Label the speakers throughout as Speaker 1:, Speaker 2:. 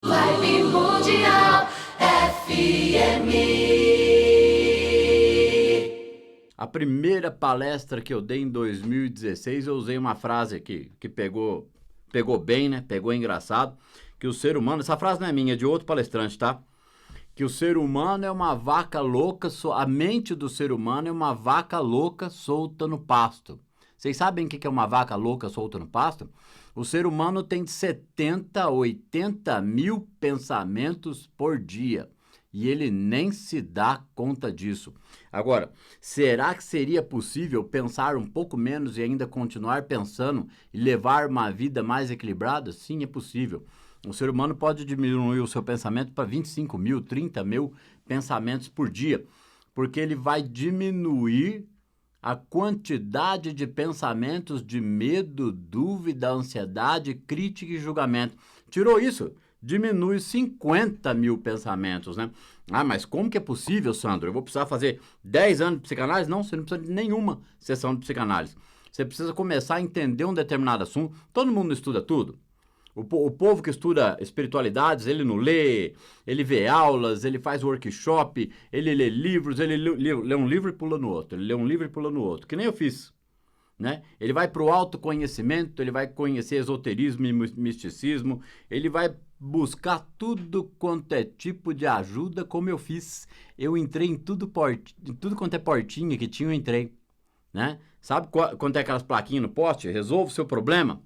Speaker 1: Vibe Mundial FM.
Speaker 2: A primeira palestra que eu dei em 2016, eu usei uma frase aqui que pegou bem, né? Pegou engraçado. Que o ser humano, essa frase não é minha, é de outro palestrante, tá? Que o ser humano é uma vaca louca, a mente do ser humano é uma vaca louca solta no pasto. Vocês sabem o que é uma vaca louca solta no pasto? O ser humano tem 70 a 80 mil pensamentos por dia. E ele nem se dá conta disso. Agora, será que seria possível pensar um pouco menos e ainda continuar pensando e levar uma vida mais equilibrada? Sim, é possível. O ser humano pode diminuir o seu pensamento para 25 mil, 30 mil pensamentos por dia, porque ele vai diminuir a quantidade de pensamentos de medo, dúvida, ansiedade, crítica e julgamento. Tirou isso? Diminui 50 mil pensamentos, né? Ah, mas como que é possível, Sandro? Eu vou precisar fazer 10 anos de psicanálise? Não, você não precisa de nenhuma sessão de psicanálise. Você precisa começar a entender um determinado assunto. Todo mundo estuda tudo. O povo que estuda espiritualidades, ele não lê, ele vê aulas, ele faz workshop, ele lê livros, ele lê um livro e pula no outro, ele lê um livro e pula no outro, que nem eu fiz, né? Ele vai para o autoconhecimento, ele vai conhecer esoterismo e misticismo, ele vai buscar tudo quanto é tipo de ajuda, como eu fiz. Eu entrei em tudo quanto é portinha que tinha, eu entrei, né? Sabe quanto é aquelas plaquinhas no poste? Resolva o seu problema?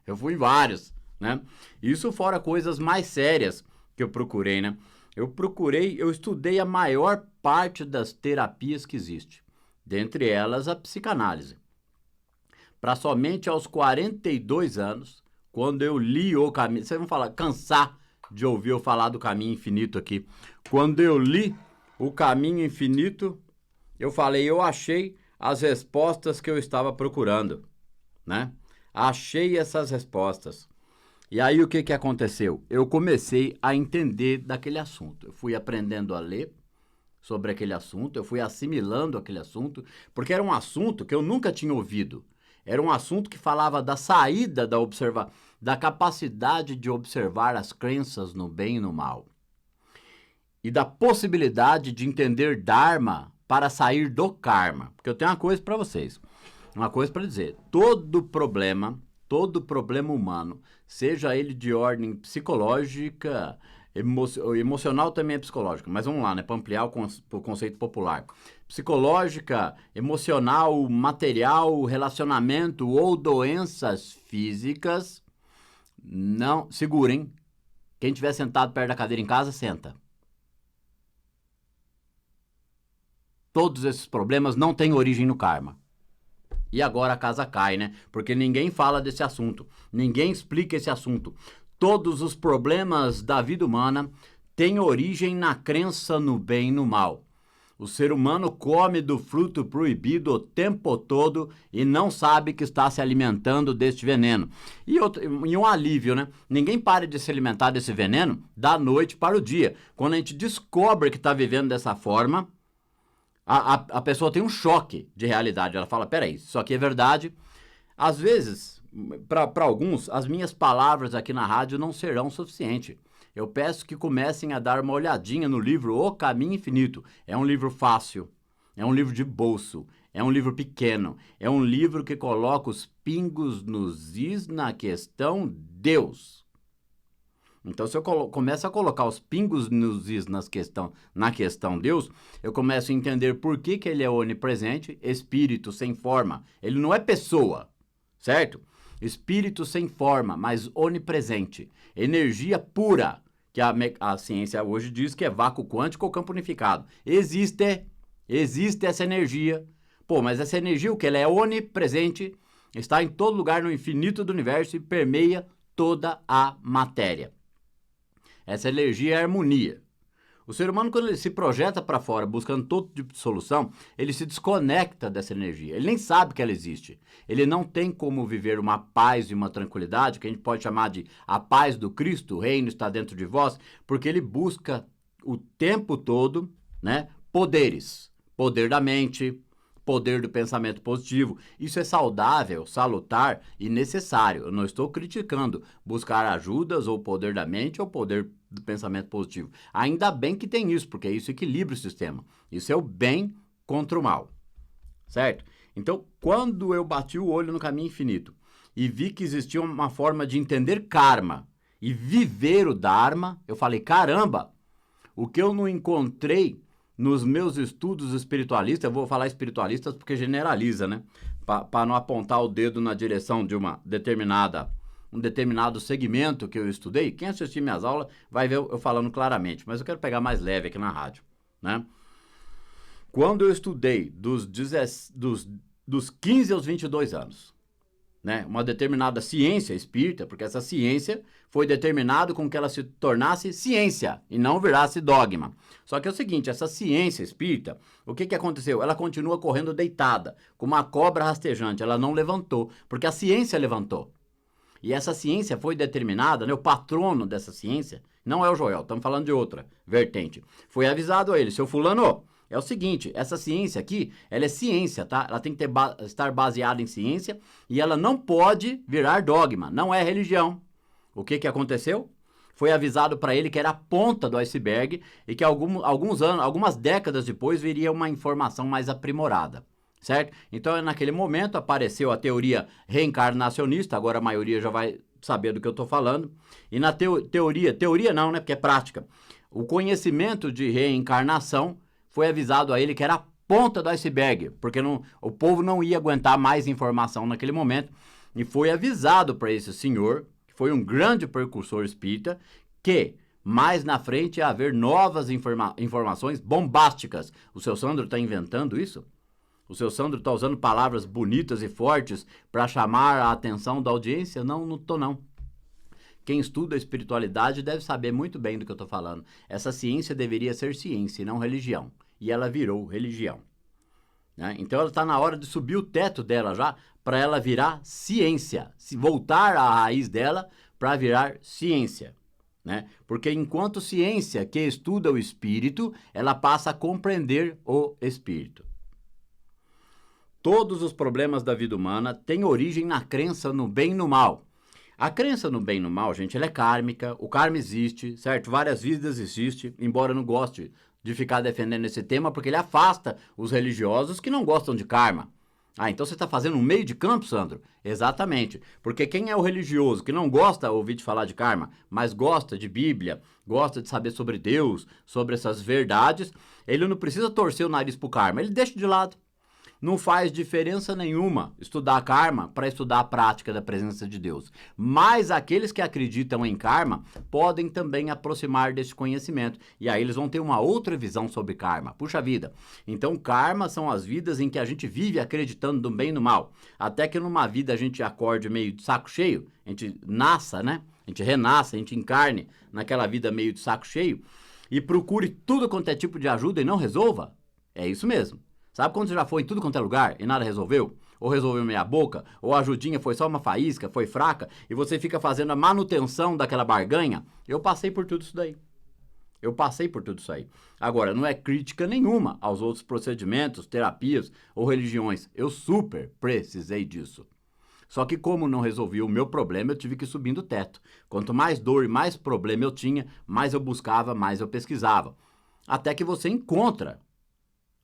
Speaker 2: Eu fui em vários. Né? Isso fora coisas mais sérias que eu procurei, né? Eu estudei a maior parte das terapias que existe, dentre elas a psicanálise. Para somente aos 42 anos, quando eu li O Caminho... Vocês vão cansar de ouvir eu falar do Caminho Infinito aqui. Quando eu li O Caminho Infinito, eu falei, eu achei as respostas que eu estava procurando, né? Achei essas respostas. E aí o que aconteceu? Eu comecei a entender daquele assunto. Eu fui aprendendo a ler sobre aquele assunto, eu fui assimilando aquele assunto, porque era um assunto que eu nunca tinha ouvido. Era um assunto que falava da saída da capacidade de observar as crenças no bem e no mal. E da possibilidade de entender Dharma para sair do karma. Porque eu tenho uma coisa para vocês, uma coisa para dizer. Todo problema humano, seja ele de ordem psicológica, emocional também é psicológica, mas vamos lá, né, para ampliar o conceito popular. Psicológica, emocional, material, relacionamento ou doenças físicas, não, segurem, quem estiver sentado perto da cadeira em casa, senta. Todos esses problemas não têm origem no karma. E agora a casa cai, né? Porque ninguém fala desse assunto. Ninguém explica esse assunto. Todos os problemas da vida humana têm origem na crença no bem e no mal. O ser humano come do fruto proibido o tempo todo e não sabe que está se alimentando deste veneno. E um alívio, né? Ninguém para de se alimentar desse veneno da noite para o dia. Quando a gente descobre que está vivendo dessa forma... A pessoa tem um choque de realidade. Ela fala, peraí, isso aqui é verdade. Às vezes, para alguns, as minhas palavras aqui na rádio não serão suficientes. Eu peço que comecem a dar uma olhadinha no livro O Caminho Infinito. É um livro fácil, é um livro de bolso, é um livro pequeno, é um livro que coloca os pingos nos is na questão Deus. Então, se eu começo a colocar os pingos nos is na questão Deus, eu começo a entender por que ele é onipresente, espírito sem forma. Ele não é pessoa, certo? Espírito sem forma, mas onipresente. Energia pura, que a ciência hoje diz que é vácuo quântico ou campo unificado. Existe essa energia. Pô, mas essa energia, o que? Ela é onipresente, está em todo lugar no infinito do universo e permeia toda a matéria. Essa energia é harmonia. O ser humano, quando ele se projeta para fora buscando todo tipo de solução, ele se desconecta dessa energia. Ele nem sabe que ela existe. Ele não tem como viver uma paz e uma tranquilidade, que a gente pode chamar de a paz do Cristo, o reino está dentro de vós, porque ele busca o tempo todo, né, poderes. Poder da mente, poder do pensamento positivo. Isso é saudável, salutar e necessário. Eu não estou criticando buscar ajudas ou poder da mente ou poder do pensamento positivo. Ainda bem que tem isso, porque isso equilibra o sistema. Isso é o bem contra o mal, certo? Então, quando eu bati o olho no caminho infinito e vi que existia uma forma de entender karma e viver o Dharma, eu falei, caramba, o que eu não encontrei nos meus estudos espiritualistas, eu vou falar espiritualistas porque generaliza, né? Para não apontar o dedo na direção de um determinado segmento que eu estudei. Quem assistir minhas aulas vai ver eu falando claramente, mas eu quero pegar mais leve aqui na rádio, né? Quando eu estudei dos 15 aos 22 anos, né, uma determinada ciência espírita, porque essa ciência foi determinado com que ela se tornasse ciência e não virasse dogma. Só que é o seguinte, essa ciência espírita, o que aconteceu? Ela continua correndo deitada, como uma cobra rastejante, ela não levantou, porque a ciência levantou. E essa ciência foi determinada, né, o patrono dessa ciência, não é o Joel, estamos falando de outra vertente, foi avisado a ele, seu fulano, é o seguinte, essa ciência aqui, ela é ciência, tá? Ela tem que estar baseada em ciência e ela não pode virar dogma, não é religião. O que aconteceu? Foi avisado para ele que era a ponta do iceberg e que algumas décadas depois viria uma informação mais aprimorada, certo? Então, naquele momento, apareceu a teoria reencarnacionista, agora a maioria já vai saber do que eu estou falando, e na teoria não, né? Porque é prática. O conhecimento de reencarnação foi avisado a ele que era a ponta do iceberg, porque o povo não ia aguentar mais informação naquele momento, e foi avisado para esse senhor, que foi um grande precursor espírita, que mais na frente ia haver novas informações bombásticas. O seu Sandro está inventando isso? O seu Sandro está usando palavras bonitas e fortes para chamar a atenção da audiência? Não, não estou não. Quem estuda a espiritualidade deve saber muito bem do que eu estou falando. Essa ciência deveria ser ciência e não religião. E ela virou religião, né? Então ela está na hora de subir o teto dela já, para ela virar ciência, voltar à raiz dela para virar ciência, né? Porque enquanto ciência que estuda o espírito, ela passa a compreender o espírito. Todos os problemas da vida humana têm origem na crença no bem e no mal. A crença no bem e no mal, gente, ela é kármica, o karma existe, certo? Várias vidas existem, embora eu não goste de ficar defendendo esse tema, porque ele afasta os religiosos que não gostam de karma. Ah, então você está fazendo um meio de campo, Sandro? Exatamente, porque quem é o religioso que não gosta de ouvir falar de karma, mas gosta de Bíblia, gosta de saber sobre Deus, sobre essas verdades, ele não precisa torcer o nariz pro karma, ele deixa de lado. Não faz diferença nenhuma estudar karma para estudar a prática da presença de Deus. Mas aqueles que acreditam em karma podem também aproximar desse conhecimento. E aí eles vão ter uma outra visão sobre karma. Puxa vida. Então karma são as vidas em que a gente vive acreditando no bem e no mal. Até que numa vida a gente acorde meio de saco cheio, a gente nasça, né? A gente renasça, a gente encarne naquela vida meio de saco cheio e procure tudo quanto é tipo de ajuda e não resolva. É isso mesmo. Sabe quando você já foi em tudo quanto é lugar e nada resolveu? Ou resolveu meia boca, ou a ajudinha foi só uma faísca, foi fraca, e você fica fazendo a manutenção daquela barganha? Eu passei por tudo isso daí. Agora, não é crítica nenhuma aos outros procedimentos, terapias ou religiões. Eu super precisei disso. Só que como não resolvi o meu problema, eu tive que ir subindo o teto. Quanto mais dor e mais problema eu tinha, mais eu buscava, mais eu pesquisava. Até que você encontra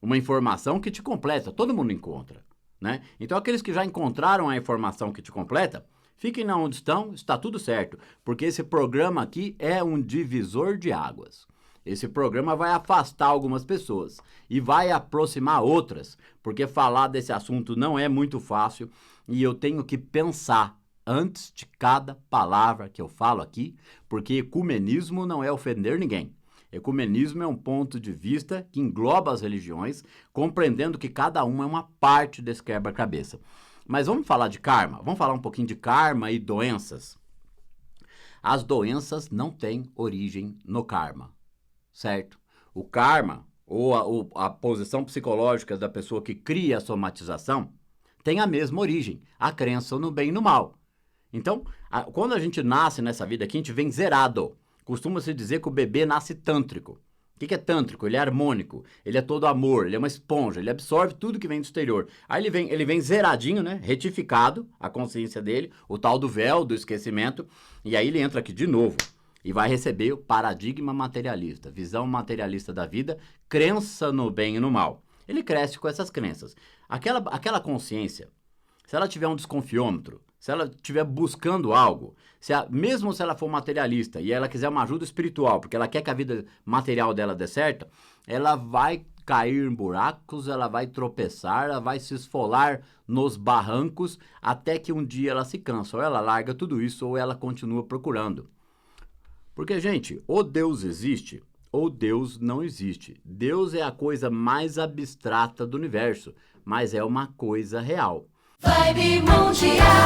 Speaker 2: uma informação que te completa, todo mundo encontra, né? Então aqueles que já encontraram a informação que te completa, fiquem na onde estão, está tudo certo, porque esse programa aqui é um divisor de águas. Esse programa vai afastar algumas pessoas e vai aproximar outras, porque falar desse assunto não é muito fácil e eu tenho que pensar antes de cada palavra que eu falo aqui, porque ecumenismo não é ofender ninguém. Ecumenismo é um ponto de vista que engloba as religiões, compreendendo que cada uma é uma parte desse quebra-cabeça. Mas vamos falar de karma? Vamos falar um pouquinho de karma e doenças? As doenças não têm origem no karma, certo? O karma, ou a posição psicológica da pessoa que cria a somatização, tem a mesma origem, a crença no bem e no mal. Então, quando a gente nasce nessa vida aqui, a gente vem zerado. Costuma-se dizer que o bebê nasce tântrico, O que é tântrico? Ele é harmônico, ele é todo amor, ele é uma esponja, ele absorve tudo que vem do exterior. Aí ele vem zeradinho, né? Retificado, a consciência dele, o tal do véu do esquecimento, e aí ele entra aqui de novo e vai receber o paradigma materialista, visão materialista da vida, crença no bem e no mal. Ele cresce com essas crenças. Aquela consciência, se ela tiver um desconfiômetro, se ela estiver buscando algo, mesmo se ela for materialista e ela quiser uma ajuda espiritual, porque ela quer que a vida material dela dê certo, ela vai cair em buracos, ela vai tropeçar, ela vai se esfolar nos barrancos, até que um dia ela se cansa, ou ela larga tudo isso, ou ela continua procurando. Porque, gente, ou Deus existe, ou Deus não existe. Deus é a coisa mais abstrata do universo, mas é uma coisa real.
Speaker 1: Vibe Mundial.